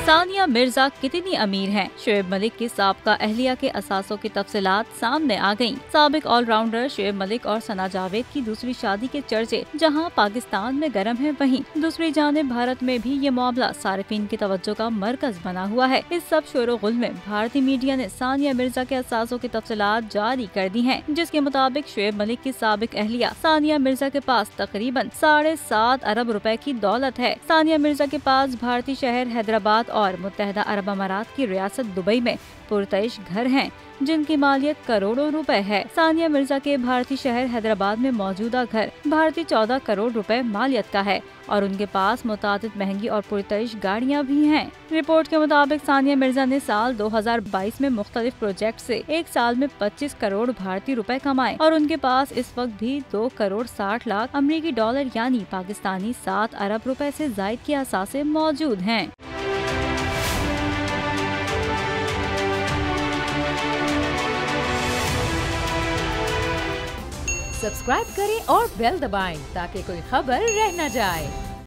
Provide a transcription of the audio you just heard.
सानिया मिर्जा कितनी अमीर हैं? शोएब मलिक की साबका अहलिया के असासों की तफसीलात सामने आ गयीं। साबिक ऑलराउंडर शोएब मलिक और सना जावेद की दूसरी शादी के चर्चे जहां पाकिस्तान में गर्म है, वहीं दूसरी जानिब भारत में भी ये मामला सारिफीन की तवज्जो का मरकज बना हुआ है। इस सब शोर-ओ-गुल में भारतीय मीडिया ने सानिया मिर्जा के असासों की तफसीलात जारी कर दी है, जिसके मुताबिक शोएब मलिक की साबिक अहलिया सानिया मिर्जा के पास तकरीबन 7.5 अरब रुपए की दौलत है। सानिया मिर्जा के पास भारतीय शहर हैदराबाद और मुत्तहदा अरब अमारात की रियासत दुबई में पुरतइश घर हैं, जिनकी मालियत करोड़ों रुपए है। सानिया मिर्जा के भारतीय शहर हैदराबाद में मौजूदा घर भारतीय 14 करोड़ रुपए मालियत का है और उनके पास मुतादिद महंगी और पुरतइश गाड़ियां भी हैं। रिपोर्ट के मुताबिक सानिया मिर्जा ने साल 2022 में मुख्तलिफ प्रोजेक्ट से एक साल में 25 करोड़ भारतीय रुपए कमाए और उनके पास इस वक्त भी 2 करोड़ 60 लाख अमरीकी डॉलर यानी पाकिस्तानी 7 अरब रुपए से जायद की असासे मौजूद हैं। सब्सक्राइब करें और बेल दबाएं ताकि कोई खबर रह न जाए।